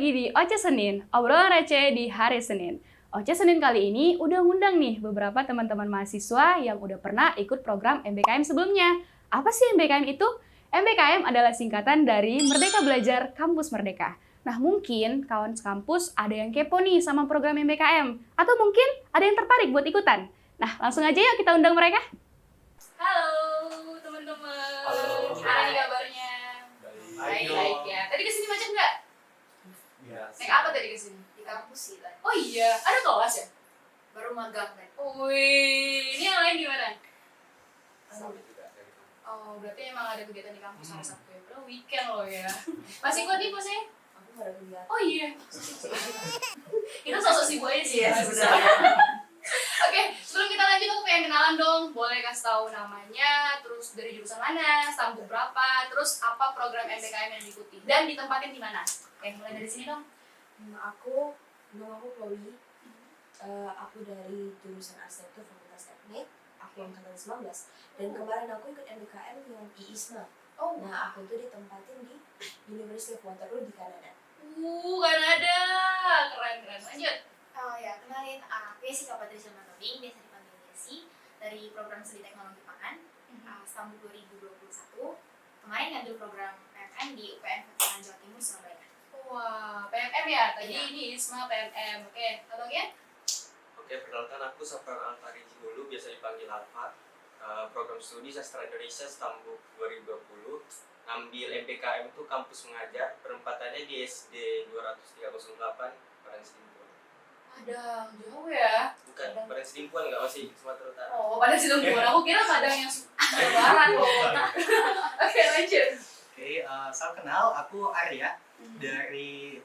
lagi di Oce Senin, obrolan receh di hari Senin. Oce Senin kali ini udah ngundang nih beberapa teman-teman mahasiswa yang udah pernah ikut program MBKM sebelumnya. Apa sih MBKM itu? MBKM adalah singkatan dari Merdeka Belajar Kampus Merdeka. Nah mungkin kawan sekampus ada yang kepo nih sama program MBKM. Atau mungkin ada yang tertarik buat ikutan. Nah langsung aja yuk kita undang mereka. Halo teman-teman. Halo. Gimana nih kabarnya? Baik ya. Tadi kesini macet nggak? Biasa. Naik apa tadi kesini? Di kampus sih tadi. Oh iya, ada kelas ya? Baru magang tadi. Wih, ini yang lain gimana? Sama juga dari kamu. Oh, berarti emang ada kegiatan di kampus hari Sabtu ya? Padahal weekend loh ya. Masih kuat nih posnya? Aku baru lihat. Oh iya. Kita sosok sibuk aja sih. Iya, ya, sebenarnya. Oke, sebelum kita lanjut aku pengen kenalan dong. Boleh kasih tahu namanya, terus dari jurusan mana, stambuk berapa, terus apa program MBKM yang diikuti dan ditempatin di mana? Oke, mulai dari sini dong. Nama aku Chloe. Aku dari jurusan arsitektur Fakultas Teknik. Aku angkatan 19. Dan kemarin aku ikut MBKM yang IISMA. Oh, Nah, aku tuh ditempatin di University of Waterloo di Kanada. Kanada. Keren. Lanjut. Oh ya, kenalin, aku Jessica Patricia Mantoning, biasa dipanggil Jessi, dari program Studi Teknologi Pangan, Stambul 2021. Kemarin ngambil program PMM di UPN Veteran Jawa Timur, Surabaya. Wah, PMM ya? Tadi Iya. ini ISMA PMM. Oke, atau ya? Oke, perkenalkan aku Safran Alfariji dulu, biasa dipanggil Alfa. Program studi Sastra Indonesia Stambuk 2020. Ngambil MBKM itu kampus mengajar, penempatannya di SD 20308 Parangsidimpuan. Ada jauh ya. Bukan, Parangsidimpuan nggak, masih Sumatera Utara. Oh, pada Cilegon. Aku kira kadang yang lebaran loh. Oke, lanjut. Oke, salam kenal, aku Arya dari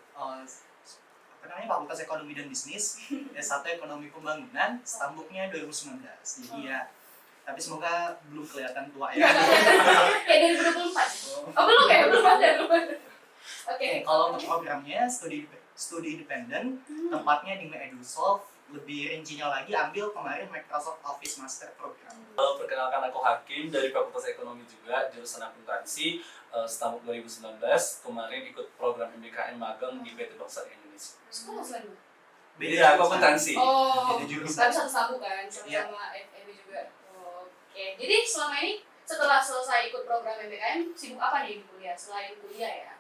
Fakultas Ekonomi dan Bisnis, S1 Ekonomi Pembangunan, stambuknya 2019. Jadi ya, tapi semoga belum kelihatan tua ya. Kayak 2024. Oh, belum ya? Belum ada. Oke. Kalau untuk programnya studi independen, tempatnya di EduSolve. Lebih rincinya lagi, ambil kemarin Microsoft Office Master Program. Halo, perkenalkan aku Hakim dari Fakultas Ekonomi juga, jurusan akuntansi, stambuk 2019. Kemarin ikut program MBKM magang di PT Bangsat Indonesia. Sekolah selain itu? Beda, aku akuntansi. Oh, Beda jurusan. tapi satu sambung kan, sama FEB juga. Oke, jadi selama ini setelah selesai ikut program MBKM, sibuk apa nih di kuliah? Selain kuliah ya,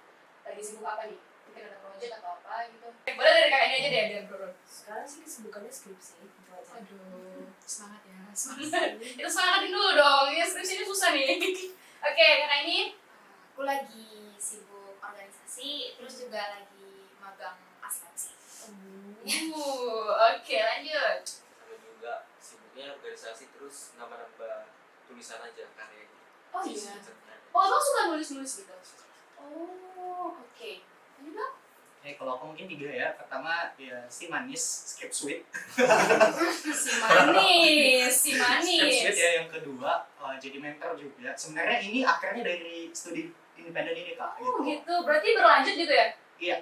lagi sibuk apa nih? Mungkin ada project atau apa gitu? Boleh dari kakaknya aja deh, ada bro. Sekarang sih kesibukannya skripsi. Itu aja. Aduh, semangat ya, semangat. Kita semangatin dulu dong, ya skripsi ini susah nih. Oke, kakak ini Aku lagi sibuk organisasi, terus juga lagi magang asuransi. oke lanjut. Sama juga sibuknya organisasi, terus nambah-nambah tulisan aja karya gitu. Oh iya. Cerita. Oh, abang suka nulis-nulis gitu? Oh, oke. Lanjut dong. Kalau aku mungkin 3 ya. Pertama ya si manis, script suite. Si manis. Script suite ya. Yang kedua jadi mentor juga. Sebenarnya ini akarnya dari studi independen ini Kak. Oh gitu, berarti berlanjut gitu ya? Iya.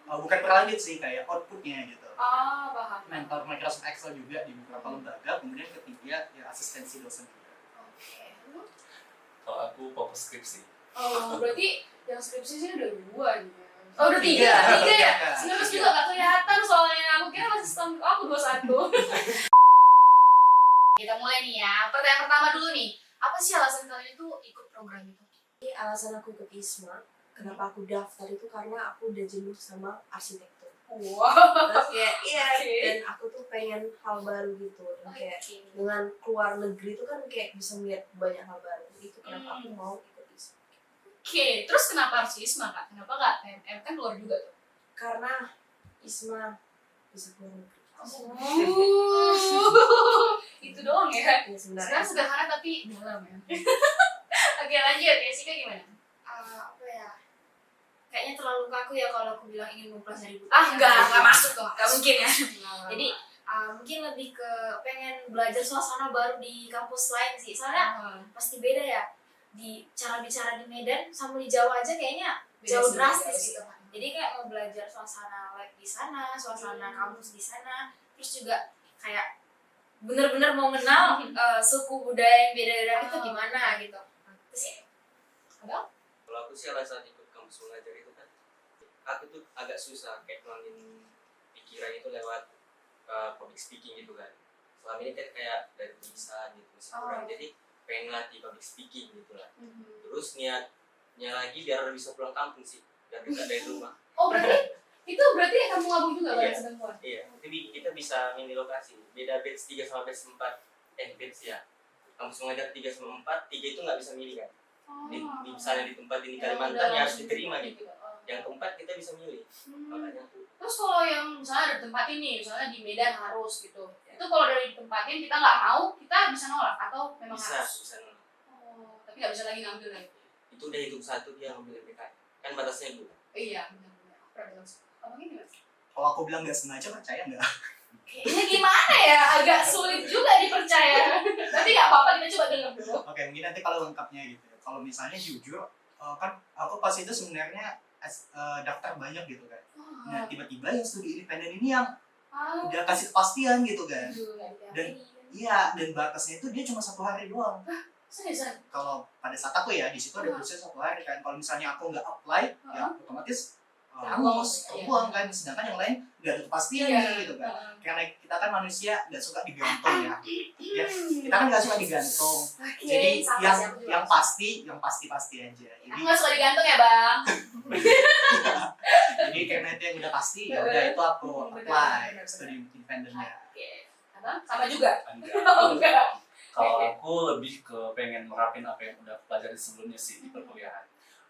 Bukan berlanjut sih, kayak outputnya gitu. Ah, paham. Mentor Microsoft Excel juga di beberapa lembaga. Kemudian ketiga ya asistensi dosen juga. Oke. Kalau aku fokus skripsi. Oh, berarti yang skripsi sih udah 2 nih. Oh, udah 3 Tiga. ya? Tiga. 19 juga gak kelihatan soalnya. Aku kira masih setahun, aku 21. Kita mulai nih ya. Pertanyaan pertama dulu nih. Apa sih alasan kalian itu ikut program itu? Jadi alasan aku ikut IISMA, kenapa aku daftar itu karena aku udah jenuh sama arsitektur. Wow. Terus kayak Oke. dan aku tuh pengen hal baru gitu. Dan kayak dengan keluar negeri itu kan kayak bisa melihat banyak hal baru. Itu kenapa aku mau ikut IISMA. Oke, terus kenapa harus ISMA kak? Kenapa nggak PMM kan luar juga tuh? Karena IISMA bisa keluar negeri. Itu doang ya? Ya Sekarang sebenarnya. sederhana tapi dalam ya. Oke lanjut, Jessica gimana? Apa ya? Kayaknya terlalu kaku ya kalau aku bilang ingin mempelajari budaya. Enggak masuk tuh, nggak mungkin ya. Jadi mungkin lebih ke pengen belajar suasana baru di kampus lain sih. Soalnya pasti beda ya. Di cara bicara di Medan sama di Jawa aja kayaknya jauh drastis gitu. Jadi kayak mau belajar suasana lab di sana, suasana kampus di sana, terus juga kayak bener-bener mau kenal suku budaya yang beda-beda itu gimana gitu. Terus ya, Abang? Kalau aku sih alasan ikut kampus mengajar itu kan aku tuh agak susah kayak nuangin pikiran itu lewat public speaking gitu kan. Selama ini kan kayak dari tulisan gitu masih kurang, jadi pengen latih public speaking gitu lah. Terus niatnya lagi biar bisa pulang kampung sih, biar dekat dari rumah. Oh berarti itu berarti kampung abang juga Iya. Bang Sedengkuan? Iya, jadi kita bisa milih lokasi. Beda batch 3 sama batch 4. Batch ya. Kampus mengajar 3 sama 4, 3 itu nggak bisa milih kan. Di misalnya di tempat ini Kalimantan ya harus diterima gitu. Yang keempat kita bisa milih. Makanya Terus kalau yang misalnya ada tempat ini, misalnya di Medan harus gitu. Itu kalau dari ditempatin kita nggak mau, kita bisa nolak atau memang bisa harus? nolak. Oh, tapi nggak bisa lagi ngambil lagi. Itu udah hitung satu dia ngambil MBKM. Kan batasnya dulu. Iya, benar-benar. Aku pernah bilang abang ini mas. Kalau aku bilang nggak sengaja, percaya nggak? Kayaknya gimana ya, agak sulit juga dipercaya. Tapi nggak apa-apa, kita coba dengar dulu. Oke, mungkin nanti kalau lengkapnya gitu ya. Kalau misalnya jujur, kan aku pas itu sebenarnya daftar banyak gitu kan. Nah tiba-tiba yang studi independen ini yang udah kasih kepastian gitu kan. Dan iya, dan batasnya itu dia cuma 1 hari doang. Seriusan? Kalau pada saat aku ya di situ ada proses 1 hari kan. Kalau misalnya aku nggak apply, ya otomatis hangus, terbuang kan. Sedangkan yang lain nggak ada kepastian nih gitu kan. Karena kita kan manusia nggak suka digantung ya. Kita kan nggak suka digantung. Jadi yang pasti aja. Aku nggak suka digantung ya bang. Jadi karena itu yang udah pasti, ya udah itu aku apply studi independennya. Oke. Abang sama juga? Enggak. Kalau aku lebih ke pengen nerapin apa yang udah pelajari sebelumnya sih di perkuliahan.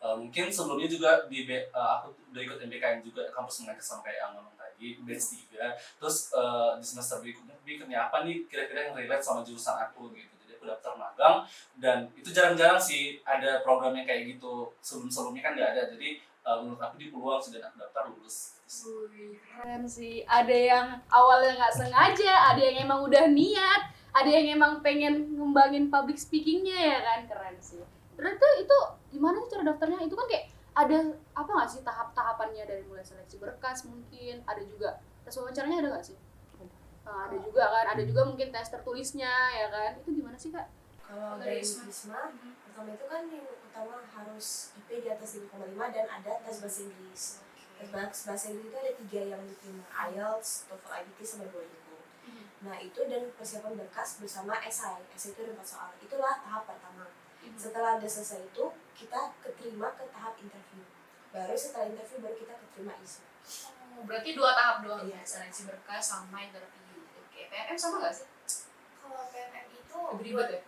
Mungkin sebelumnya juga aku udah ikut MBKM juga, kampus mengajar sampai yang ngomong tadi, batch 3. Terus di semester berikutnya apa nih kira-kira yang relate sama jurusan aku gitu. Jadi aku daftar magang, dan itu jarang-jarang sih ada program yang kayak gitu. Sebelum-sebelumnya kan nggak ada, jadi menurut aku di peluang sih, dan aku daftar lulus. Keren sih. Ada yang awalnya nggak sengaja, ada yang emang udah niat, ada yang emang pengen ngembangin public speakingnya ya kan. Keren sih. Terus itu gimana sih cara daftarnya? Itu kan kayak ada apa nggak sih tahap-tahapannya, dari mulai seleksi berkas mungkin, ada juga tes wawancaranya, ada nggak sih? Ada juga kan, ada juga mungkin tes tertulisnya ya kan. Itu gimana sih kak? Kalau dari ISMA, pertama itu kan yang utama harus IP di atas 5,5 dan ada tes bahasa Inggris. Tes bahasa Inggris itu ada 3 yang diterima, IELTS, TOEFL, IBT, sama Duolingo. Nah itu dan persiapan berkas bersama esai. Esai itu ada 4 soal. Itulah tahap pertama. Setelah udah selesai itu, kita keterima ke tahap interview. Baru setelah interview baru kita keterima ISMA. Oh, berarti 2 tahap doang Iya. ya, seleksi berkas sama interview. Oke, PNM sama nggak sih? Kalau PNM itu Lebih ribet ya?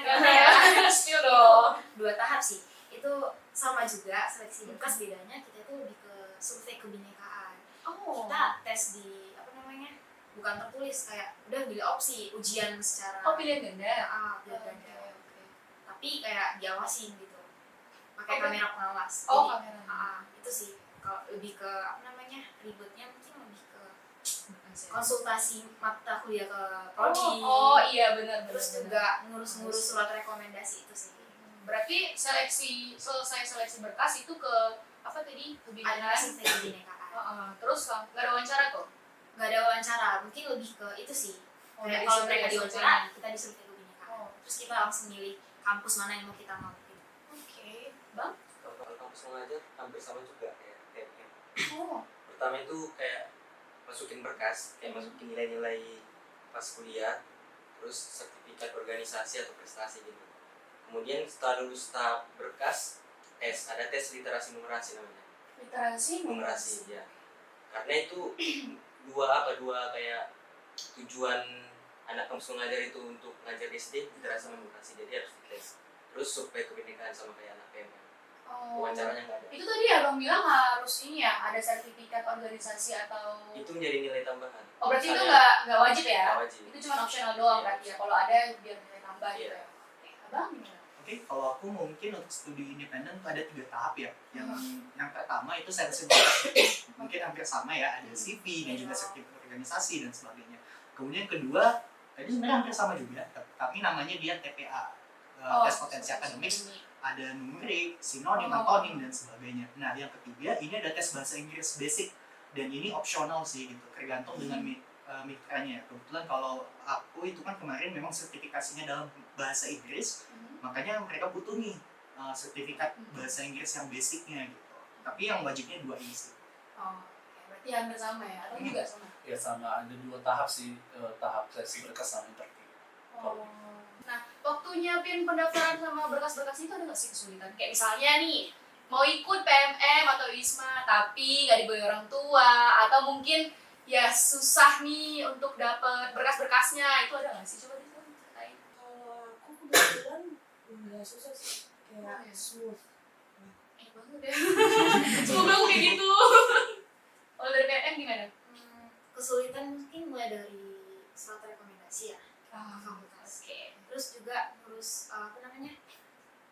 karena ya Spill dong. 2 tahap sih. Itu sama juga seleksi berkas, bedanya kita itu lebih ke survei kebinekaan. Oh. Kita tes di apa namanya? Bukan tertulis, kayak udah pilih opsi ujian secara pilihan ganda. pilihan ganda. Tapi kayak diawasin gitu. Pakai kamera pengawas. Oh, Jadi, kamera. itu sih kalau lebih ke apa namanya? Ribetnya mungkin lebih ke konsultasi mata kuliah ke prodi. Oh iya benar. Terus juga ngurus-ngurus surat rekomendasi itu sih. Berarti selesai seleksi berkas itu ke apa tadi? Ada Kebinekaan. survei kebinekaan. Terus nggak ada wawancara tuh? Nggak ada wawancara, mungkin lebih ke itu sih. dari Kayak kalau survei mereka ya, diwawancara, surveinya. kita di survei kebinekaan. Oh. Terus kita langsung milih kampus mana yang mau kita masukin. Oke, bang. Kalau kampus mengajar hampir sama juga kayak PNM. Oh. Pertama itu kayak masukin berkas, kayak masukin nilai-nilai pas kuliah, terus sertifikat organisasi atau prestasi gitu. Kemudian setelah lulus tahap berkas, ada tes literasi numerasi namanya. Numerasi ya. Karena itu dua kayak tujuan anak kampus mengajar itu untuk ngajar SD, literasi sama numerasi, jadi harus dites. Terus survei kebinekaan sama kayak anak PMM. Oh. Wawancaranya nggak ada. Itu tadi abang bilang harus ini ya, ada sertifikat organisasi atau. Itu menjadi nilai tambahan. Oh berarti itu Misalnya, nggak wajib ya? nggak wajib. Itu cuma optional doang Iya. berarti ya. Kalau ada biar nilai tambah gitu Iya. ya. Oke, abang gimana? Oke, kalau aku mungkin untuk studi independen itu ada 3 tahap ya. Yang pertama itu seleksi berkas. Mungkin hampir sama ya, ada CV dan juga sertifikat organisasi dan sebagainya. Kemudian kedua, tadi sebenarnya hampir sama juga, tapi namanya dia TPA, tes potensi akademik. Ada numerik, sinonim, antonim dan sebagainya. Nah, yang ketiga ini ada tes bahasa Inggris basic, dan ini opsional sih gitu, tergantung dengan mitranya. Kebetulan kalau aku itu kan kemarin memang sertifikasinya dalam bahasa Inggris, makanya mereka butuh nih sertifikat bahasa Inggris yang basicnya gitu. Tapi yang wajibnya 2 ini sih. Oh, berarti hampir sama ya? Atau juga sama? Ya sama, ada 2 tahap sih, tahap seleksi berkas sama interview. Oh. Nah, waktu nyiapin pendaftaran sama berkas-berkas itu ada nggak sih kesulitan? Kayak misalnya nih, mau ikut PMM atau ISMA tapi nggak dibayar orang tua, atau mungkin ya susah nih untuk dapat berkas-berkasnya, itu ada nggak sih? Coba diceritain. Kalau aku kebetulan nggak susah sih, kayak ya? smooth. Banget ya. Semoga aku kayak gitu. Kalau dari PMM gimana? Kesulitan mungkin mulai dari surat rekomendasi ya fakultas. Terus juga ngurus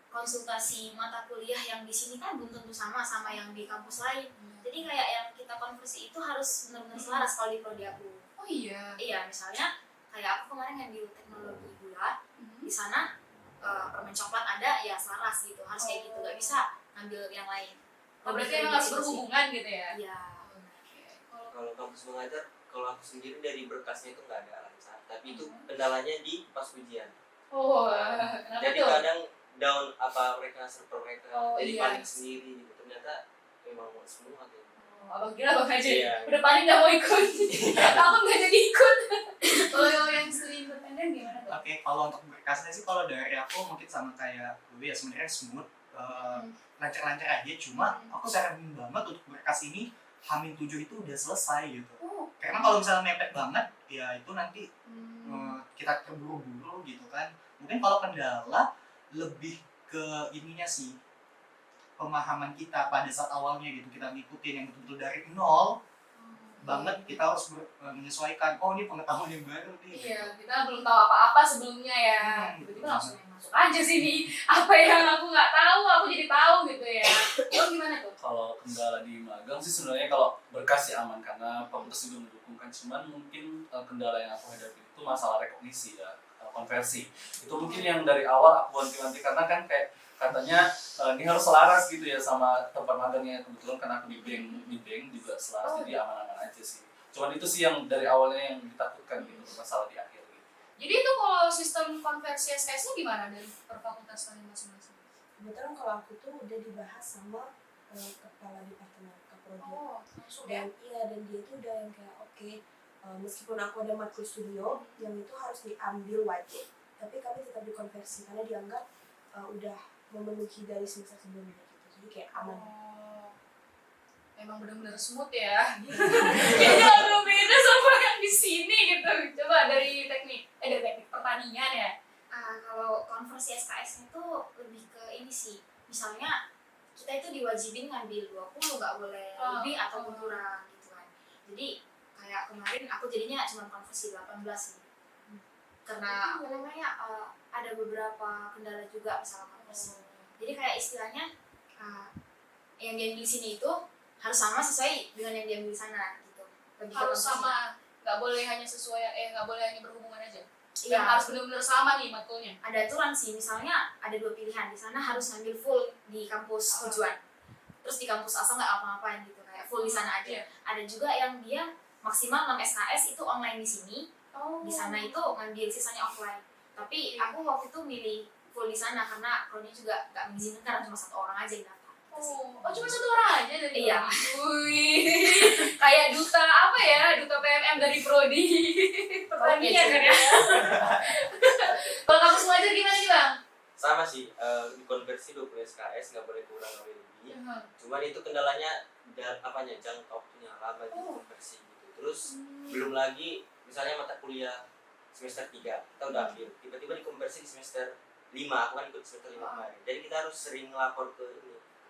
konsultasi mata kuliah yang di sini kan belum tentu sama yang di kampus lain. Jadi kayak yang kita konversi itu harus benar-benar selaras kalau di prodi aku. Oh iya. Iya, misalnya kayak aku kemarin ngambil teknologi gula, di sana permen coklat ada ya selaras gitu, harus kayak gitu, nggak bisa ngambil yang lain. Oh, berarti emang harus berhubungan gitu ya? Iya. Kalau kampus mengajar, kalau aku sendiri dari berkasnya itu nggak ada alasan, tapi itu kendalanya di pas ujian. Oh, kenapa Jadi tuh? kadang down server mereka, Oh, jadi iya. panik sendiri gitu. Ternyata memang mau semua gitu. Oh, abang kira abang aja Iya. udah paling nggak mau ikut. Aku nggak jadi ikut. Kalau yang studi independen gimana tuh? Oke, kalau untuk berkasnya sih kalau dari aku mungkin sama kayak Dewi ya, sebenarnya smooth, lancar-lancar aja. Cuma aku saranin banget untuk berkas ini H-7 itu udah selesai gitu. Oh. Karena kalau misalnya mepet banget, ya itu nanti kita terburu-buru gitu kan. Mungkin kalau kendala lebih ke ininya sih, pemahaman kita pada saat awalnya gitu, kita ngikutin yang betul-betul dari nol banget, kita harus menyesuaikan. Oh, ini pengetahuan yang baru nih. Iya, kita belum tahu apa-apa sebelumnya ya. Tiba-tiba langsung masuk aja sih nih. Apa yang aku nggak tahu, aku jadi tahu gitu ya. Lo gimana tuh? Kalau kendala di magang sih sebenarnya kalau berkas sih aman karena fakultas juga mendukung kan, cuman mungkin kendala yang aku hadapi itu masalah rekognisi ya, konversi. Itu mungkin yang dari awal aku wanti-wanti karena kan kayak katanya ini harus selaras gitu ya sama tempat magangnya. Kebetulan karena aku di bank juga selaras, jadi aman-aman aja sih. Cuman itu sih yang dari awalnya yang ditakutkan gitu, masalah di akhir gitu. Jadi itu kalau sistem konversi SKS-nya gimana dari per fakultas kalian masing-masing? Kebetulan kalau aku tuh udah dibahas sama kepala departemen Kaprodi. Oh, langsung ya? Dan dia tuh udah yang kayak oke, meskipun aku ada matkul studio yang itu harus diambil wajib, tapi kami tetap dikonversi karena dianggap udah memenuhi dari semester sebelumnya gitu. Jadi kayak aman. Oh, emang benar-benar smooth ya. Kayaknya agak beda sama yang di sini gitu. Coba dari teknik pertanian ya. Kalau konversi SKS itu lebih ke ini sih, misalnya kita itu diwajibin ngambil 20, nggak boleh lebih ataupun kurang gitu kan. Jadi kayak kemarin aku jadinya cuma konversi 18 nih. Karena ada beberapa kendala juga masalah konversi. Jadi kayak istilahnya yang diambil di sini itu harus sama sesuai dengan yang diambil di sana gitu. Lebih ke Harus konversi. sama, nggak boleh hanya sesuai, nggak boleh hanya berhubungan aja. Iya, Harus benar-benar sama nih matkulnya. ada aturan sih, misalnya ada 2 pilihan, di sana harus ngambil full di kampus tujuan, terus di kampus asal nggak apa-apain gitu, kayak full di sana aja. Iya. Ada juga yang dia maksimal 6 SKS itu online di sini, di sana itu ngambil sisanya offline. Tapi aku waktu itu milih full di sana karena prodi juga nggak mengizinkan, cuma 1 orang aja yang daftar. Oh, cuma 1 orang aja dari Iya. Wih, kayak duta apa ya, duta PMM dari prodi pertanian kan ya. Kalau kamu mengajar gimana nih Bang? Sama sih, dikonversi 20 SKS nggak boleh kurang lebih. Cuman itu kendalanya jangka waktunya lama di konversi gitu. Terus belum lagi misalnya mata kuliah semester 3 kita udah ambil, tiba-tiba dikonversi di semester 5, aku kan ikut semester 5 kemarin. Jadi kita harus sering lapor ke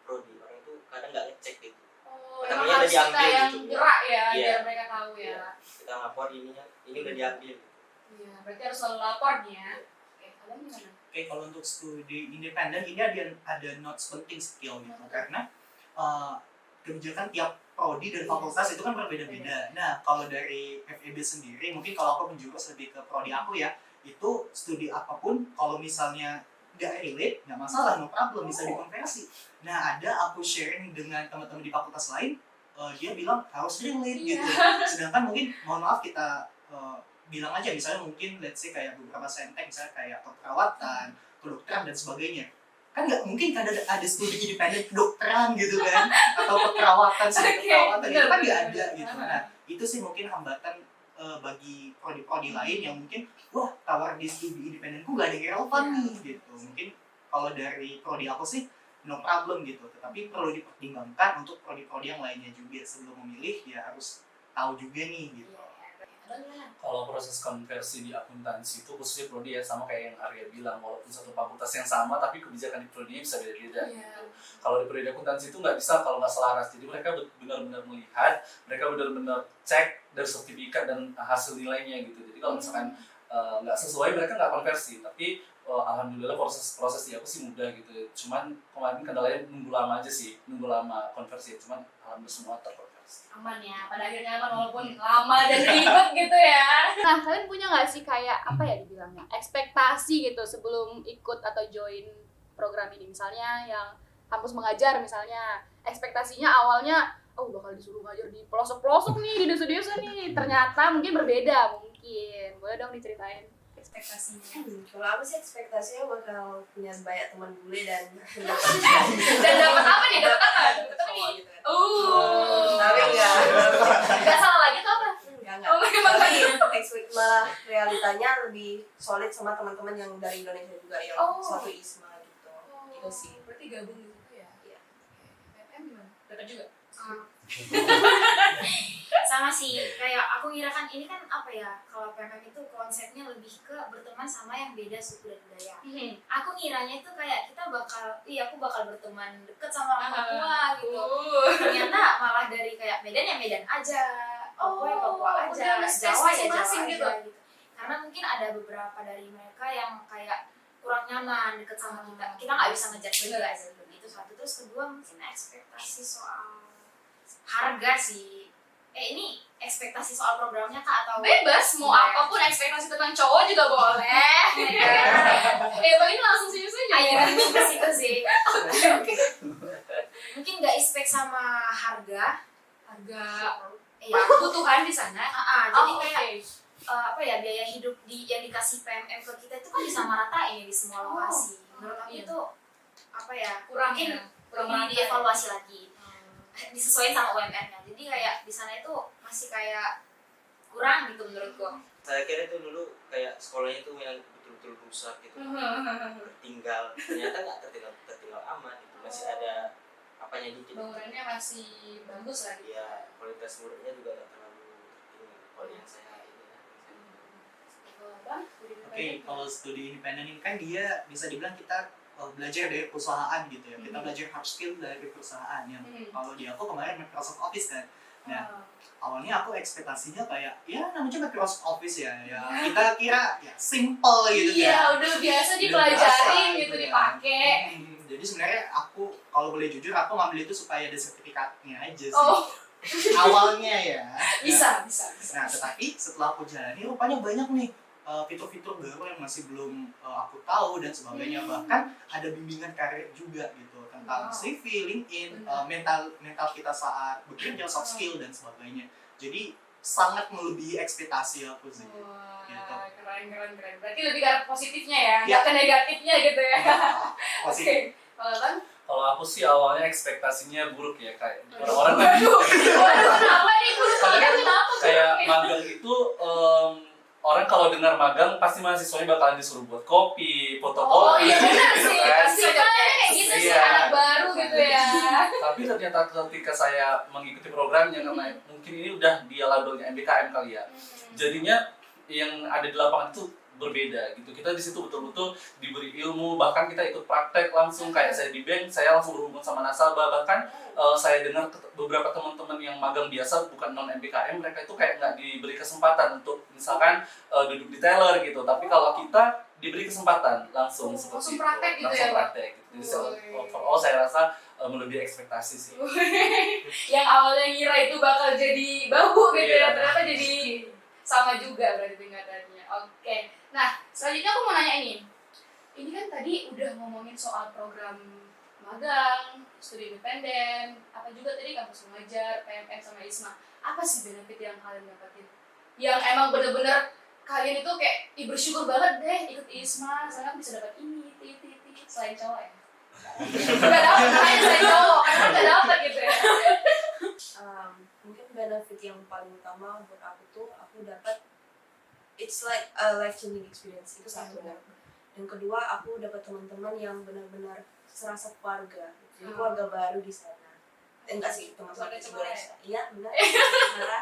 prodi, orang itu kadang nggak ngecek gitu. Oh, Pertamanya emang harus udah kita diambil yang gitu. gerak ya, Iya. biar mereka tahu ya. Iya. Kita lapor ini udah diambil gitu. Iya, berarti harus selalu lapor nih ya. Oke, kalian gimana? Oke, kalau untuk studi independen ini ada notes penting skill gitu, karena kebijakan tiap prodi dan fakultas itu kan berbeda-beda. Nah, kalau dari FEB sendiri, mungkin kalau aku menjurus lebih ke prodi aku ya, itu studi apapun kalau misalnya nggak relate, nggak masalah, no problem, bisa dikonversi. Nah, ada aku sharing dengan teman-teman di fakultas lain, dia bilang harus relate gitu. Sedangkan mungkin, mohon maaf kita bilang aja, misalnya mungkin let's say kayak beberapa saintek, misalnya kayak keperawatan, kedokteran dan sebagainya. kan nggak mungkin kan ada studi independen kedokteran gitu kan, atau keperawatan perawatan itu kan nggak ada gitu. Nah itu sih mungkin hambatan bagi prodi-prodi lain yang mungkin wah tawar di studi independenku nggak ada yang relevan nih gitu. Mungkin kalau dari prodi aku sih no problem gitu, tetapi perlu dipertimbangkan untuk prodi-prodi yang lainnya juga sebelum memilih, ya harus tahu juga nih gitu. Kalau proses konversi di akuntansi itu khususnya prodi ya sama kayak yang Arya bilang, walaupun satu fakultas yang sama tapi kebijakan di prodi bisa beda-beda. Kalau di prodi akuntansi itu nggak bisa kalau nggak selaras, jadi mereka benar-benar melihat, mereka benar-benar cek dari sertifikat dan hasil nilainya gitu. Jadi kalau misalkan nggak sesuai mereka nggak konversi, tapi alhamdulillah proses di aku sih mudah gitu. Cuman kemarin kendalanya nunggu lama aja sih, nunggu lama konversi. Cuman alhamdulillah semua terkonversi. Aman ya, pada akhirnya aman walaupun lama dan ribet gitu ya. Nah, kalian punya nggak sih kayak apa ya dibilangnya, ekspektasi gitu sebelum ikut atau join program ini? Misalnya yang kampus mengajar misalnya, ekspektasinya awalnya bakal disuruh ngajar di pelosok-pelosok nih, di desa-desa nih. Ternyata mungkin berbeda, mungkin. Boleh dong diceritain ekspektasinya. Kalau aku sih ekspektasinya bakal punya banyak teman bule dan Dan dapat apa nih? Dapat apa? Dapat apa nih? gitu kan. Tapi enggak salah lagi tuh apa? Enggak. Oh, memang Tapi malah realitanya lebih solid sama teman-teman yang dari Indonesia juga yang satu ISMA gitu. Itu sih. Berarti gabung di situ ya? Iya. PPM gimana? Dapat juga? Sama sih, kayak aku ngira kan ini kan apa ya, kalau PMM itu konsepnya lebih ke berteman sama yang beda suku dan budaya. Aku ngiranya itu kayak kita aku bakal berteman deket sama orang Papua gitu. Ternyata malah dari kayak Medan ya Medan aja, Papua ya Papua aja, Jawa ya Jawa aja gitu. Karena mungkin ada beberapa dari mereka yang kayak kurang nyaman deket sama kita nggak bisa ngejar juga gitu. Itu satu. Terus kedua mungkin ekspektasi soal harga sih. Ini ekspektasi soal programnya Kak atau Bebas, mau apapun ekspektasi tentang cowok juga boleh. Paling langsung serius aja. Ayo ke situ sih. Mungkin nggak expect sama harga ya Kebutuhan di sana. jadi kayak biaya hidup yang dikasih PMM ke kita itu kan disamaratain di semua lokasi. Menurut aku itu Kurang mungkin ya? kurang dievaluasi lagi. Disesuaikan sama UMR-nya. Jadi kayak di sana itu masih kayak kurang gitu menurutku. Saya kira itu dulu kayak sekolahnya itu yang betul-betul rusak gitu, tertinggal. Ternyata nggak tertinggal aman gitu, masih ada apanya dikit. Bangunannya masih bagus lah gitu. Ya kualitas muridnya juga nggak terlalu tertinggal. Kalau yang saya ini Oke, kalau studi independen ini kan dia bisa dibilang kita belajar dari perusahaan gitu ya. Kita belajar hard skill dari perusahaan yang kalau di aku kemarin Microsoft Office kan. Nah, awalnya aku ekspektasinya kayak ya namanya Microsoft Office ya kita kira ya simple gitu Iya, kan. udah biasa Udah dipelajarin biasa gitu kan. dipakai. Jadi sebenarnya aku kalau boleh jujur aku ngambil itu supaya ada sertifikatnya aja sih. Awalnya ya. Bisa. Nah, tetapi setelah aku jalani rupanya banyak nih fitur-fitur baru yang masih belum aku tahu dan sebagainya. Bahkan ada bimbingan karir juga gitu tentang CV, LinkedIn, mental kita saat bekerja, soft skill dan sebagainya. Jadi sangat melebihi ekspektasi aku sih. Gitu. Keren. Berarti lebih ke arah positifnya ya, Ya. nggak ke negatifnya gitu ya. Positif. Kalau kan? Kalau aku sih awalnya ekspektasinya buruk ya, kayak orang-orang Waduh, kenapa nih? Kenapa? kayak magang itu orang kalau dengar magang pasti mahasiswanya bakalan disuruh buat kopi, fotokopi. Iya benar gitu sih. kan. Pasti kan kayak gitu sih, Iya. anak baru gitu ya. Tapi ternyata ketika saya mengikuti programnya karena mungkin ini udah dia labelnya MBKM kali ya. Jadinya yang ada di lapangan itu berbeda gitu. Kita di situ betul-betul diberi ilmu, bahkan kita ikut praktek langsung. Kayak saya di bank, saya langsung berhubungan sama nasabah. Bahkan saya dengar beberapa teman-teman yang magang biasa bukan non MBKM, mereka itu kayak nggak diberi kesempatan untuk misalkan duduk di teller gitu. Tapi kalau kita diberi kesempatan langsung seperti Langsung praktek itu. gitu Langsung ya, Pak? praktek gitu. Jadi overall saya rasa melebihi ekspektasi sih. Yang awalnya ngira itu bakal jadi babu gitu ya, Iya. ternyata jadi sama juga berarti tingkatannya. Oke. Nah, selanjutnya aku mau nanya ini. Ini kan tadi udah ngomongin soal program magang, studi independen, apa juga tadi kampus mengajar, PMM sama ISMA. Apa sih benefit yang kalian dapatin? Yang emang bener-bener kalian itu kayak bersyukur banget deh ikut ISMA, soalnya bisa dapat ini, selain cowok ya. Nggak dapet, makanya saya jawab karena nggak dapet gitu ya. Mungkin benefit yang paling utama buat aku tuh aku dapat it's like a life changing experience itu satu ya. Dan kedua aku dapat teman-teman yang benar-benar serasa keluarga, jadi keluarga baru di sana. Enggak sih teman-teman Keluarga di Cemara Indonesia. Iya benar. Cemara.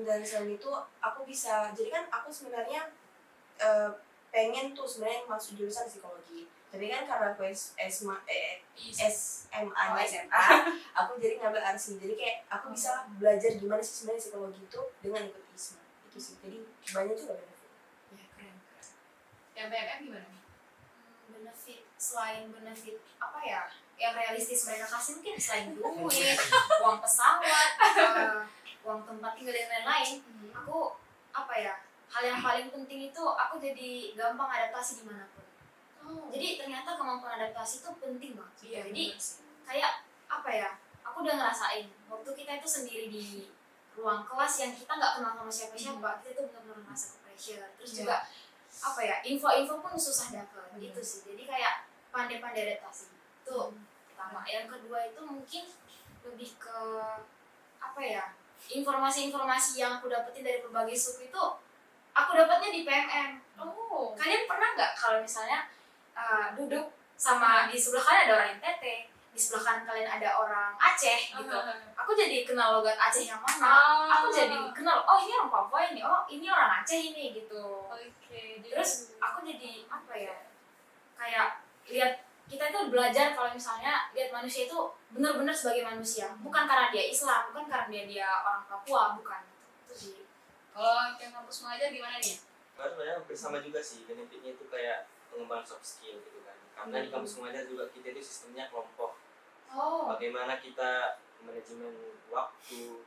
Dan selain itu aku bisa, jadi kan aku sebenarnya pengen tuh sebenarnya masuk jurusan psikologi. Tapi kan karena aku SMA, aku jadi ngambil RC. Jadi kayak aku bisa belajar gimana sih sebenarnya psikologi itu dengan ikut ISMA. Itu sih. Jadi banyak juga benefit. Ya, keren. Yang BMM gimana nih? Benefit, selain benefit apa ya yang realistis mereka kasih, mungkin selain duit, uang pesawat, uang tempat tinggal dan lain-lain, aku apa ya, hal yang paling penting itu aku jadi gampang adaptasi dimanapun. Jadi ternyata kemampuan adaptasi itu penting banget. Iya, Jadi kayak apa ya, aku udah ngerasain waktu kita itu sendiri di ruang kelas yang kita nggak kenal sama siapa-siapa, kita tuh benar-benar ngerasa ke pressure. Terus juga apa ya, info-info pun susah dapet gitu sih. Jadi kayak pandai-pandai adaptasi itu pertama. Yang kedua itu mungkin lebih ke apa ya, informasi-informasi yang aku dapetin dari berbagai suku itu aku dapatnya di PMM. Kalian pernah nggak kalau misalnya duduk sama di sebelah kalian ada orang NTT, di sebelah kanan kalian ada orang Aceh gitu. Aku jadi kenal logat Aceh yang mana. Aku jadi kenal, oh ini orang Papua ini, oh ini orang Aceh ini gitu. Terus aku jadi apa ya, kayak lihat kita itu belajar kalau misalnya lihat manusia itu benar-benar sebagai manusia, bukan karena dia Islam, bukan karena dia orang Papua, bukan. Itu sih. Kalau yang kampus mengajar gimana nih? Sebenarnya hampir sama juga sih, benefitnya itu kayak pengembangan soft skill gitu kan. Karena di kampus mengajar juga kita itu sistemnya kelompok. Bagaimana kita manajemen waktu,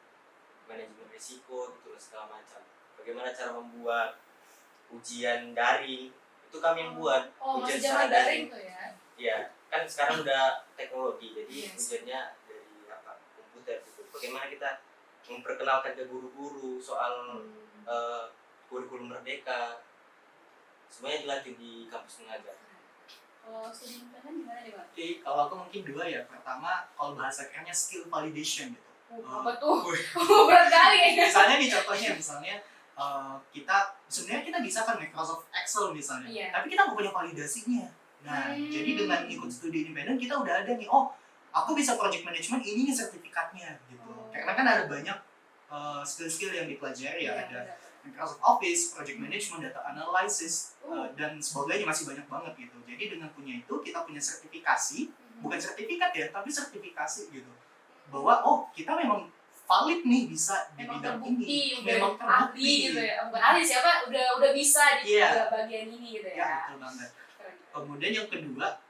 manajemen risiko gitu segala macam. Bagaimana cara membuat ujian daring, itu kami yang buat. Masih Ujian zaman secara daring tuh ya? Iya, kan sekarang udah teknologi, jadi ujiannya dari komputer gitu. Bagaimana kita memperkenalkan ke guru-guru soal kurikulum merdeka, semuanya dilatih di kampus mengajar. Kalau studi independen gimana nih, Pak? Oke, kalau aku mungkin dua ya. Pertama, kalau bahasa kerennya skill validation gitu. Apa tuh? Berat kali. Misalnya nih contohnya, kita sebenarnya kita bisa kan Microsoft Excel misalnya, tapi kita nggak punya validasinya. Nah, jadi dengan ikut studi independen kita udah ada nih, oh aku bisa project management, ini nih sertifikatnya gitu. Karena kan ada banyak skill-skill yang dipelajari ya, ada Microsoft Office, project management, data analysis, dan sebagainya, masih banyak banget gitu. Jadi dengan punya itu kita punya sertifikasi, bukan sertifikat ya, tapi sertifikasi gitu, bahwa oh kita memang valid nih bisa di bidang ini, memang terbukti gitu ya, bukan ahli siapa udah bisa di bagian ini gitu ya. Ya betul banget. Kemudian yang kedua,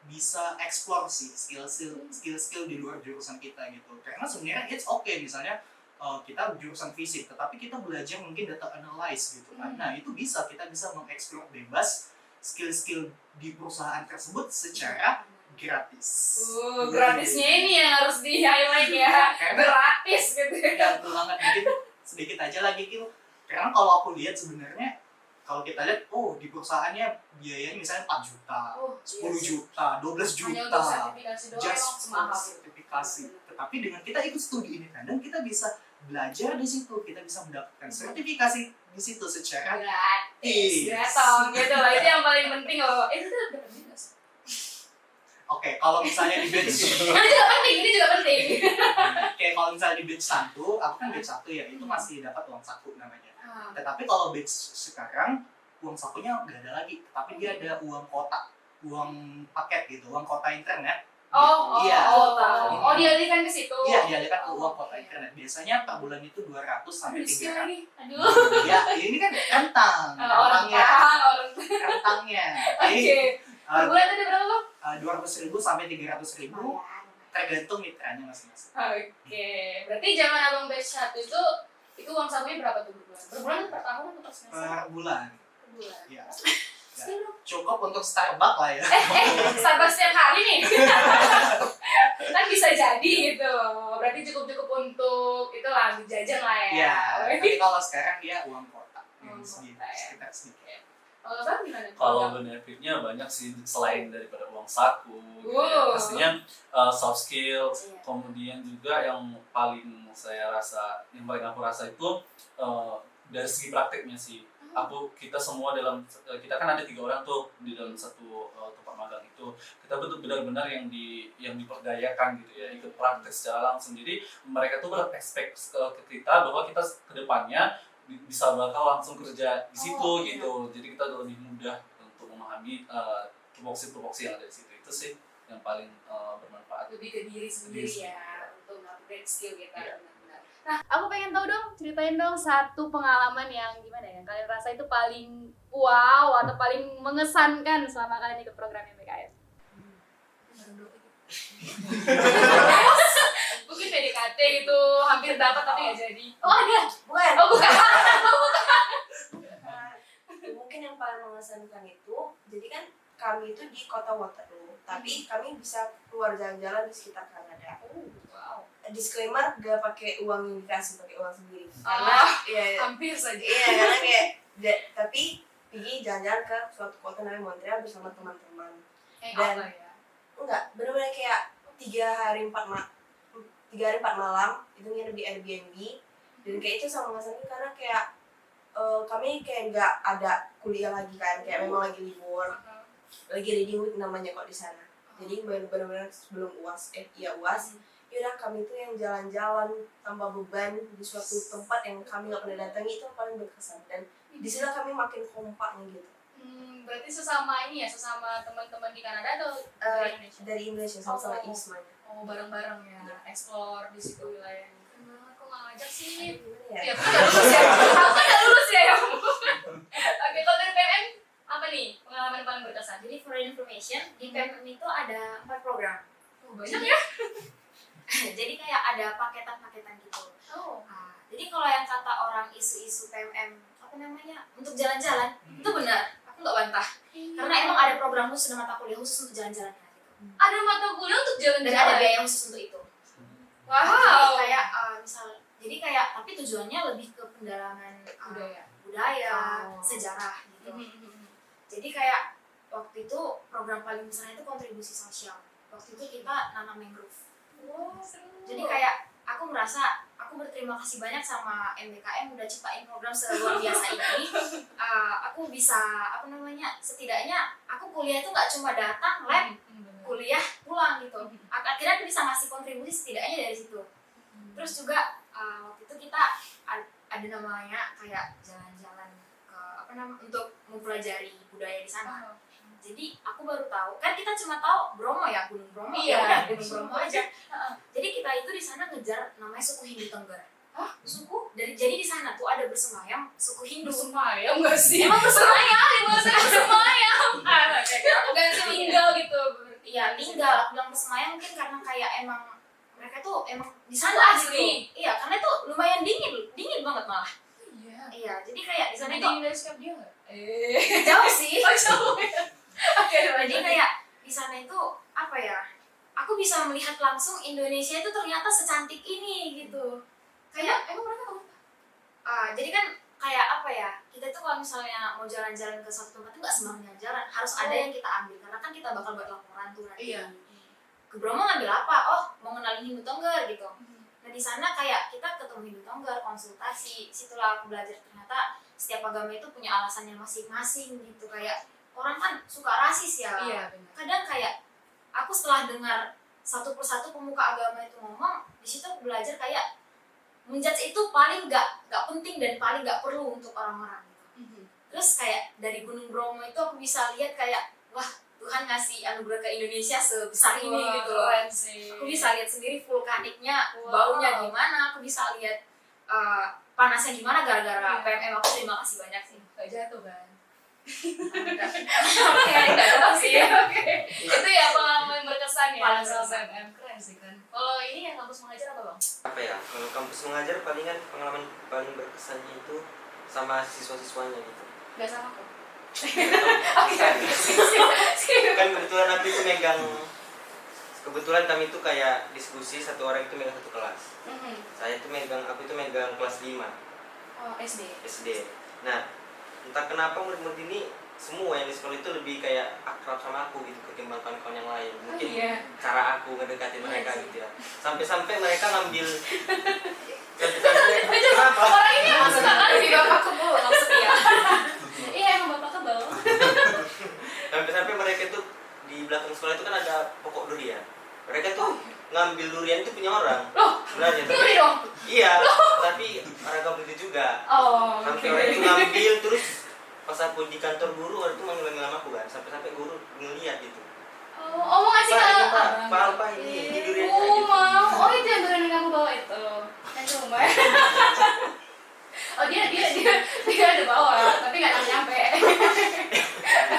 bisa explore sih skill-skill di luar jurusan kita gitu. Karena sebenarnya it's okay misalnya kita jurusan fisik, tetapi kita belajar mungkin data analyze gitu kan. Nah itu kita bisa mengeksplor bebas skill-skill di perusahaan tersebut secara gratis. Gratisnya ini yang harus di highlight ya. Gratis gitu. Ya betul banget. Mungkin sedikit aja lagi Kil. Karena kalau aku lihat sebenarnya, kalau kita lihat, di perusahaannya biayanya misalnya 4 juta, 10 juta, 12 juta. Hanya untuk sertifikasi doang Just emang for semahal. sertifikasi. Tetapi dengan kita ikut studi independen, kita bisa belajar di situ, kita bisa mendapatkan sertifikasi di situ secara gratis. Gratong gitu loh. Itu yang paling penting loh. Itu dapat juga sih. Oke, kalau misalnya di batch Ini juga penting. kayak kalau misalnya di batch 1, aku kan batch 1 ya, itu masih dapat uang saku namanya. Tetapi kalau batch sekarang, uang sakunya nggak ada lagi, tapi dia ada uang kota, uang paket gitu, uang kota internet. Iya. Dialihkan ke situ. Iya, dialihkan ke uang kota internet. Biasanya per bulan itu 200 sampai 300. Aduh. Ya, ini kan rentangnya. Oke. Per bulan tadi berapa lo? 200.000 sampai 300.000, tergantung mitranya masing-masing. Oke. Berarti zaman abang batch 1 itu uang sakunya berapa tuh per bulan? Per bulan, per tahun, atau per semester? Per bulan. Per bulan. Ya. Cukup untuk Starbucks lah ya. Starbucks setiap hari nih. Kan bisa jadi gitu. Berarti cukup untuk itu lah, jajan lah ya. Iya. Tapi kalau sekarang dia uang kota. Uang kota, Sekitar sedikit. Kalau Bang gimana? Kalau benefitnya banyak sih selain daripada uang saku, gitu ya. Wow. Pastinya soft skill, Iya. kemudian juga yang paling aku rasa itu dari segi prakteknya sih. Kita semua kita kan ada 3 orang tuh di dalam satu tempat magang itu. Kita benar-benar yang diperdayakan gitu ya, ikut praktek secara langsung. Jadi mereka tuh berekspek ke kita bahwa kita ke depannya bisa bakal langsung kerja di situ gitu. Jadi kita lebih mudah untuk memahami tupoksi yang ada di situ. Itu sih yang paling bermanfaat. Lebih ke diri sendiri Diri ya, untuk upgrade skill kita. Iya. Benar-benar. Nah, aku pengen tahu dong, ceritain dong satu pengalaman yang gimana ya, kalian rasa itu paling wow atau paling mengesankan selama kalian ikut program MBKM. Mungkin PDKT gitu, hampir dapat tapi nggak jadi. Oh ada? Bukan. Oh bukan. Mungkin yang paling mengesankan itu, jadi kan kami itu di kota Waterloo, tapi kami bisa keluar jalan-jalan di sekitar Kanada. Wow. Disclaimer, gak pakai uang yang dikasih, pakai uang sendiri. Hampir saja. Iya, karena kayak tapi pergi jalan-jalan ke suatu kota namanya Montreal bersama teman-teman. Dan apa ya? enggak, benar-benar kayak 3 hari 4 malam itu nginep di Airbnb. Dan kayak itu sama ngesannya karena kayak kami kayak nggak ada kuliah lagi kan, kayak memang lagi libur, lagi reading week namanya kok di sana. Jadi benar-benar sebelum UAS, UAS, yaudah kami itu yang jalan-jalan tanpa beban di suatu tempat yang kami nggak pernah datangi, itu yang paling berkesan. Dan di sana kami makin kompak gitu. Berarti sesama ini ya, sesama teman-teman di Kanada atau dari Indonesia? Dari Indonesia sama-sama Ismanya. Oh, bareng-bareng ya, explore di situ wilayahnya. Kenapa kok nggak ngajak sih? Gimana Ya, ya? aku udah lulus ya. Aku udah lulus ya. Ya ampun. Oke, kalau dari PMM apa nih pengalaman paling berkesan? Jadi for information, di PMM itu ada 4 program. Oh, banyak ya? Jadi kayak ada paketan-paketan gitu. Oh. Nah, jadi kalau yang kata orang isu-isu PMM apa namanya untuk jalan-jalan itu benar, aku nggak bantah. Karena emang ada program khusus dan mata kuliah khusus untuk jalan-jalan gitu. Ada mata kuliah untuk Dan ada jalan-jalan. biaya khusus untuk itu. Wow. Jadi kayak jadi kayak tapi tujuannya lebih ke pendalaman budaya, Oh. sejarah gitu. Jadi kayak waktu itu program paling besar itu kontribusi sosial. Waktu itu kita nanam mangrove. Wow, seru. Jadi kayak aku merasa aku berterima kasih banyak sama MBKM udah ciptain program seluar biasa ini. Aku bisa setidaknya aku kuliah itu nggak cuma datang lab, kuliah pulang gitu. Akhirnya aku bisa ngasih kontribusi setidaknya dari situ. Terus juga waktu itu kita ada namanya kayak jalan-jalan ke untuk mempelajari budaya di sana. Jadi aku baru tahu, kan kita cuma tahu Bromo ya, Gunung Bromo. Iya, Ya udah Gunung Bromo Bromo aja. Jadi kita itu di sana ngejar namanya suku Hindu Tengger. Hah? Suku jadi di sana tuh ada bersemayam suku Hindu. Bersemayam nggak sih? Emang bersemayam? Bahasa bersemayam. Aku ganti tinggal gitu. Iya, tinggal. Aku bilang bersemayam mungkin karena kayak emang mereka tuh emang di Itu sana asli. gitu. Iya, karena itu lumayan dingin banget malah. Iya. Iya, jadi kayak di sana Sana itu di landscape dia nggak? jauh sih. Oh jauh ya. Oke, Jadi kayak di sana itu apa ya? Aku bisa melihat langsung Indonesia itu ternyata secantik ini gitu. Kayak emang mereka apa? jadi kan kayak apa ya? Kita tuh kalau misalnya mau jalan-jalan ke suatu tempat itu nggak sembarangan jalan, harus ada yang kita ambil karena kan kita bakal buat laporan tuh nanti. Iya. Ke Bromo ngambil apa? Oh, mau kenalin Hindu Tengger gitu. Nah di sana kayak kita ketemu Hindu Tengger, konsultasi, situlah aku belajar ternyata setiap agama itu punya alasannya masing-masing gitu. Kayak orang kan suka rasis ya. Iya benar. Kadang kayak aku setelah dengar satu persatu pemuka agama itu ngomong, di situ aku belajar kayak menjudge itu paling gak penting dan paling gak perlu untuk orang-orang gitu. Terus kayak dari Gunung Bromo itu aku bisa lihat kayak wah Tuhan ngasih anugerah ke Indonesia sebesar ini gitu loh. Keren sih. Aku bisa lihat sendiri vulkaniknya, Wow. baunya gimana, aku bisa lihat panasnya gimana gara-gara Iya. PMM. Aku terima kasih banyak sih. Gak jatuh kan? Oke, enggak tahu sih. Oke. Itu ya pengalaman berkesan ya Paling sama berkesan. PMM. Keren sih kan. Kalau ini yang kampus mengajar apa bang? Apa ya, kalau kampus mengajar palingan pengalaman paling berkesannya itu sama siswa-siswanya gitu. Gak sama kok. Bukan. Kan kebetulan aku itu kebetulan kami itu kayak diskusi, satu orang itu megang satu kelas. Aku itu megang kelas 5 Oh SD. SD. Nah, entah kenapa murid-murid ini semua yang di sekolah itu lebih kayak akrab sama aku gitu ketimbang kawan-kawan yang lain. Mungkin Iya. cara aku ngedekatin mereka gitu ya. Sampai-sampai mereka ngambil kenapa? Orang ini emang suka kan Lebih bapak kebul maksudnya. Iya, emang bapak kebal. Sampai-sampai mereka tuh di belakang sekolah itu kan ada pokok durian. Mereka tuh ngambil durian itu punya orang. Loh, Sebenarnya. Ini dong. Iya, tapi orang kampung itu juga. Oh, Sampai orang itu ngambil terus pas aku di kantor guru orang itu manggil nama aku kan. Sampai guru ngeliat gitu. Oh, mau ngasih Pak, ke ini Pak, abang. Pak Alpa ini durian Oh, mau. Oh, itu yang durian yang kamu bawa itu. Yang cuma. Oh, dia ada bawa, tapi nggak nyampe.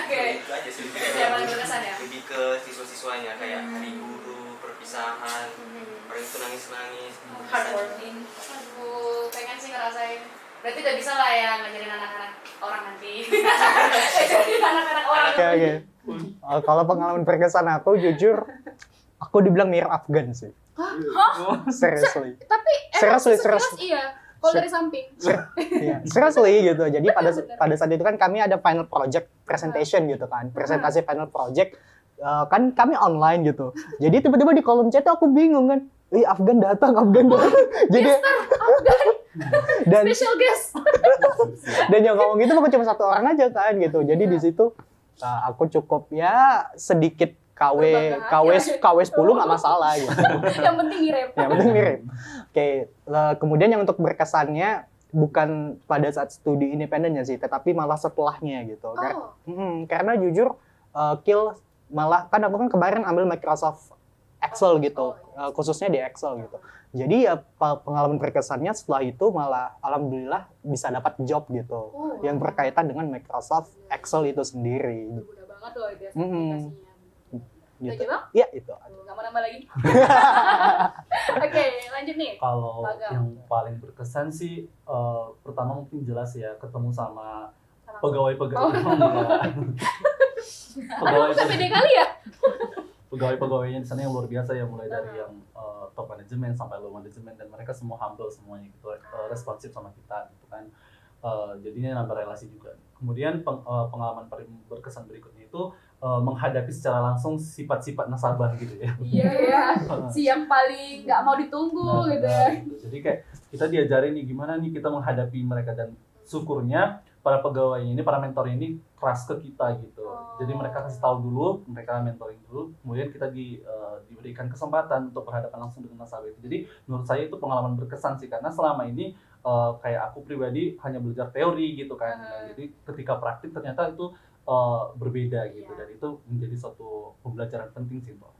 Oke. Itu aja sih. Itu yang paling berkesan ya. Lebih ke siswa-siswanya kayak hari guru, perpisahan, orang itu nangis-nangis. Heartwarming. Aduh, pengen sih ngerasain. Berarti udah bisa lah ya ngajarin anak-anak orang nanti. Ngajarin anak-anak orang. Oke. Kalau pengalaman berkesan aku jujur, aku dibilang mirip Afgan sih. Seriously. Tapi Seriously, sekilas seriously. iya. Kalau dari samping. Iya, seriously gitu. Jadi pada saat itu kan kami ada final project presentation gitu kan. Presentasi final project kan kami online gitu. Jadi tiba-tiba di kolom chat aku bingung kan. Afgan datang. Jadi dan Special guest. dan yang ngomong itu bukan cuma satu orang aja kan gitu. Jadi di situ aku cukup ya sedikit KW 10 nggak masalah gitu. Yang penting mirip. Yang penting mirip. Oke, kemudian yang untuk berkesannya bukan pada saat studi independennya sih, tetapi malah setelahnya gitu. Karena jujur, Kill malah kan aku kan kemarin ambil Microsoft Excel gitu, khususnya di Excel gitu. Jadi ya pengalaman berkesannya setelah itu malah alhamdulillah bisa dapat job gitu, yang berkaitan dengan Microsoft Excel itu sendiri. Mudah banget loh itu ya Mm-mm. aplikasinya. Gitu. Udah Bang? Iya itu. Nggak mau nambah lagi. Oke, lanjut nih. Kalau Magang. yang paling berkesan sih pertama mungkin jelas ya ketemu sama Sama pegawai-pegawai Aduh, udah beda kali ya? pegawai-pegawainya di sana yang luar biasa ya, mulai dari yang top manajemen sampai low manajemen, dan mereka semua humble semuanya gitu, responsif sama kita gitu kan. Jadinya nambah relasi juga. Kemudian pengalaman paling berkesan berikutnya itu menghadapi secara langsung sifat-sifat nasabah gitu ya. Iya ya. Si yang paling nggak mau ditunggu gitu ya. Gitu. Jadi kayak kita diajarin nih gimana nih kita menghadapi mereka, dan syukurnya para pegawai ini, para mentor ini keras ke kita gitu. Jadi mereka kasih tahu dulu, mereka mentoring dulu, kemudian kita diberikan kesempatan untuk berhadapan langsung dengan nasabah itu. Jadi menurut saya itu pengalaman berkesan sih, karena selama ini kayak aku pribadi hanya belajar teori gitu kan. Nah, jadi ketika praktik ternyata itu berbeda gitu, dan itu menjadi suatu pembelajaran penting sih, Mbak.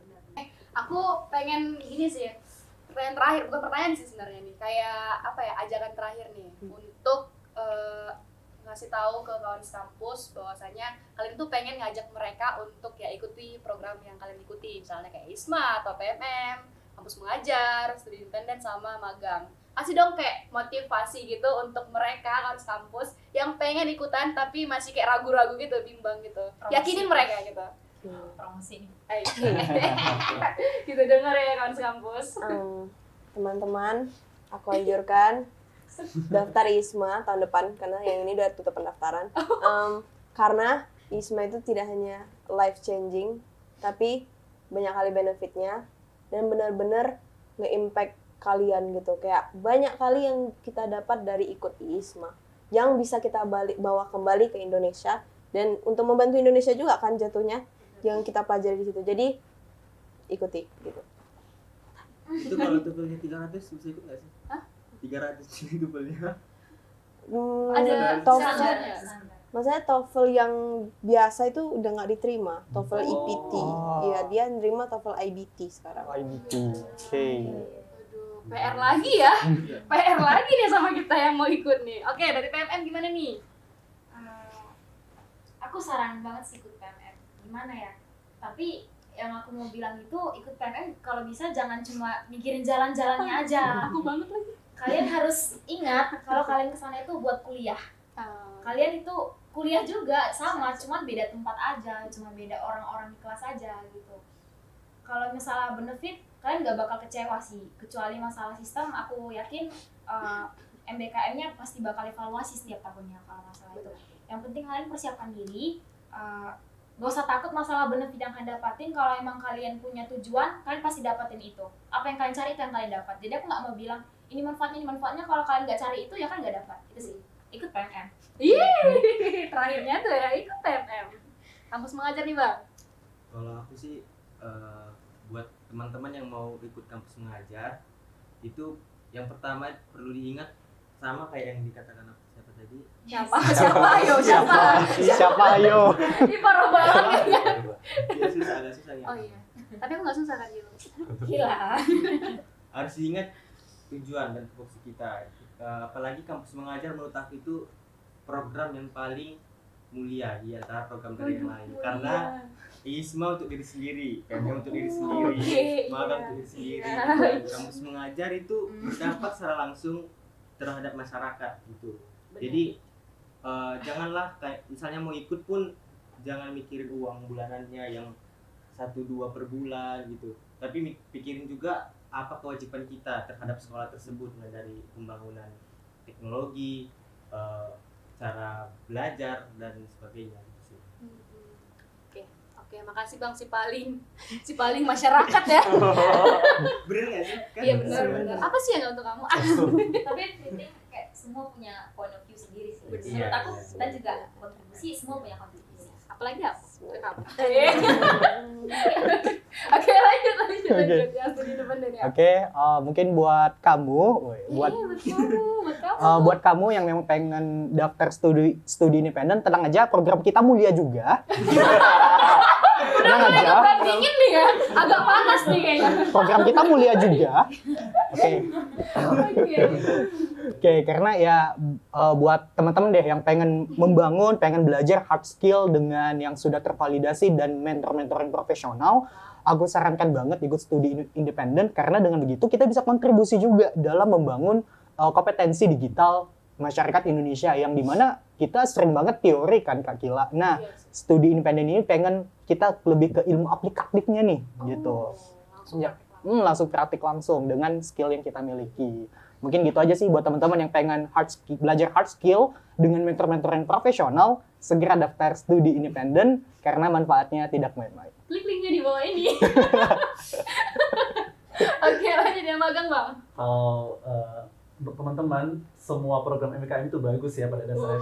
Aku pengen gini sih, pertanyaan terakhir, bukan pertanyaan sih sebenarnya nih, kayak apa ya, ajakan terakhir nih untuk ngasih tahu ke kawan kampus bahwasanya kalian tuh pengen ngajak mereka untuk ya ikuti program yang kalian ikuti, misalnya kayak ISMA atau PMM, kampus mengajar, studi independen sama magang. Kasih dong kayak motivasi gitu untuk mereka kampus yang pengen ikutan tapi masih kayak ragu-ragu gitu, bimbang gitu. Yakinin mereka gitu. Promosi nih. Gitu denger ya kawan kampus. Teman-teman, aku anjurkan daftar ISMA tahun depan karena yang ini udah tutup pendaftaran. Karena ISMA itu tidak hanya life changing, tapi banyak kali benefitnya dan benar-benar nge-impact kalian gitu. Kayak banyak kali yang kita dapat dari ikut ISMA yang bisa kita bawa kembali ke Indonesia, dan untuk membantu Indonesia juga kan jatuhnya yang kita pelajari di situ. Jadi ikuti gitu. Itu kalau TOEFL-nya 300 bisa ikut nggak sih? Hah? 300 ini TOEFL-nya. Ada TOEFL, standarnya. maksudnya TOEFL yang biasa itu udah nggak diterima. TOEFL IPT, iya dia nerima TOEFL IBT sekarang. IBT. Oke. Aduh, PR lagi ya. PR lagi nih sama kita yang mau ikut nih. Oke, dari PMM gimana nih? Aku saran banget sih ikut PMM. Gimana ya? Tapi yang aku mau bilang itu ikut PMM kalau bisa jangan cuma mikirin jalan-jalannya aja. Aku banget lagi. Kalian harus ingat kalau kalian kesana itu buat kuliah. Kalian itu kuliah juga sama, cuman beda tempat aja, cuma beda orang-orang di kelas aja gitu. Kalau misalnya benefit, kalian nggak bakal kecewa sih. Kecuali masalah sistem, aku yakin MBKM-nya pasti bakal evaluasi setiap tahunnya kalau masalah itu. Yang penting kalian persiapkan diri, gak usah takut masalah benefit yang kalian dapatin. Kalau emang kalian punya tujuan, kalian pasti dapatin itu. Apa yang kalian cari itu yang kalian dapat. Jadi aku nggak mau bilang ini manfaatnya. Kalau kalian nggak cari itu ya kan nggak dapat. Itu sih. Ikut PMM. Terakhirnya tuh ya ikut PMM. Kampus mengajar nih Bang. Kalau aku sih buat teman-teman yang mau ikut kampus mengajar itu yang pertama perlu diingat sama kayak yang dikatakan siapa tadi. Siapa ayo Siapa ayo? Ini parah banget ya. Ya susah, agak susah ya. Oh iya. Tapi aku nggak susah kan dulu. Gila. Harus diingat tujuan dan fokus kita. Apalagi kampus mengajar menurut aku itu program yang paling mulia di antara program dari yang lain. Karena ISMA untuk diri sendiri, PMM untuk diri sendiri, magang untuk diri sendiri. Dan kampus mengajar itu berdampak secara langsung terhadap masyarakat gitu. Jadi janganlah kayak misalnya mau ikut pun jangan mikirin uang bulanannya yang 1-2 per bulan gitu. Tapi pikirin juga apa kewajiban kita terhadap sekolah tersebut, mulai dari pembangunan teknologi, cara belajar dan sebagainya gitu sih. Oke, makasih Bang si paling masyarakat ya. Bener nggak sih? Kan Iya benar. Apa sih yang nggak untuk kamu? Tapi penting kayak semua punya point of view sendiri sih. Iya, Menurut aku iya. kita juga kontribusi, semua punya kontribusi. Apalagi apa? Ke kamu. Oke, lanjut. Oke. Ya, studi independen ya. Oke, mungkin buat kamu, buat kamu yang memang pengen daftar studi independen, tenang aja, program kita mulia juga. Tenang aja, Udah dingin nih ya. Agak panas nih kayaknya. program kita mulia juga. Oke. Oke. Oke, karena ya buat teman-teman deh yang pengen membangun, pengen belajar hard skill dengan yang sudah tervalidasi dan mentor-mentor yang profesional, aku sarankan banget ikut studi independen karena dengan begitu kita bisa kontribusi juga dalam membangun kompetensi digital masyarakat Indonesia yang dimana kita sering banget teori kan Kak Kila. Nah, studi independen ini pengen kita lebih ke ilmu aplikatifnya nih gitu. Ya, langsung praktik langsung dengan skill yang kita miliki. Mungkin gitu aja sih buat teman-teman yang pengen belajar hard skill dengan mentor-mentor yang profesional, segera daftar studi independen karena manfaatnya tidak main-main. Klik linknya di bawah ini. Oke, lanjut yang magang Bang. Untuk teman-teman, semua program MBKM itu bagus ya pada dasarnya.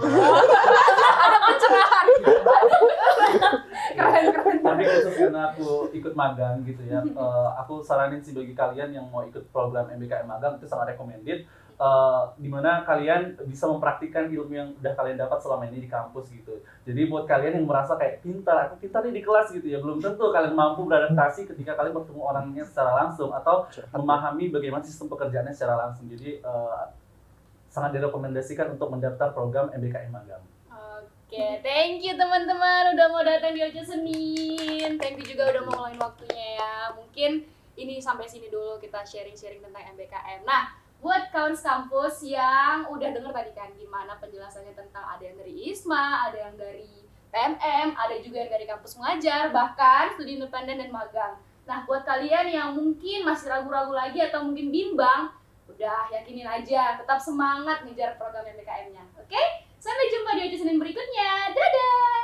Ada pencerahan. Keren. Tapi khusus karena aku ikut magang gitu ya, aku saranin sih bagi kalian yang mau ikut program MBKM magang itu sangat recommended. Di mana kalian bisa mempraktikkan ilmu yang udah kalian dapat selama ini di kampus gitu. Jadi buat kalian yang merasa kayak aku pintar nih di kelas gitu ya, belum tentu kalian mampu beradaptasi ketika kalian bertemu orangnya secara langsung atau memahami bagaimana sistem pekerjaannya secara langsung. Jadi sangat direkomendasikan untuk mendaftar program MBKM magang. Oke, thank you teman-teman udah mau datang di Oce Senin. Thank you juga udah mau ngeluangin waktunya ya. Mungkin ini sampai sini dulu kita sharing-sharing tentang MBKM. Nah, buat kawan kampus yang udah denger tadi kan gimana penjelasannya tentang ada yang dari ISMA, ada yang dari PMM, ada juga yang dari kampus mengajar, bahkan studi independen dan magang. Nah, buat kalian yang mungkin masih ragu-ragu lagi atau mungkin bimbang, udah yakinin aja, tetap semangat ngejar program MBKM-nya. Oke? Sampai jumpa di Oce Senin berikutnya. Dadah!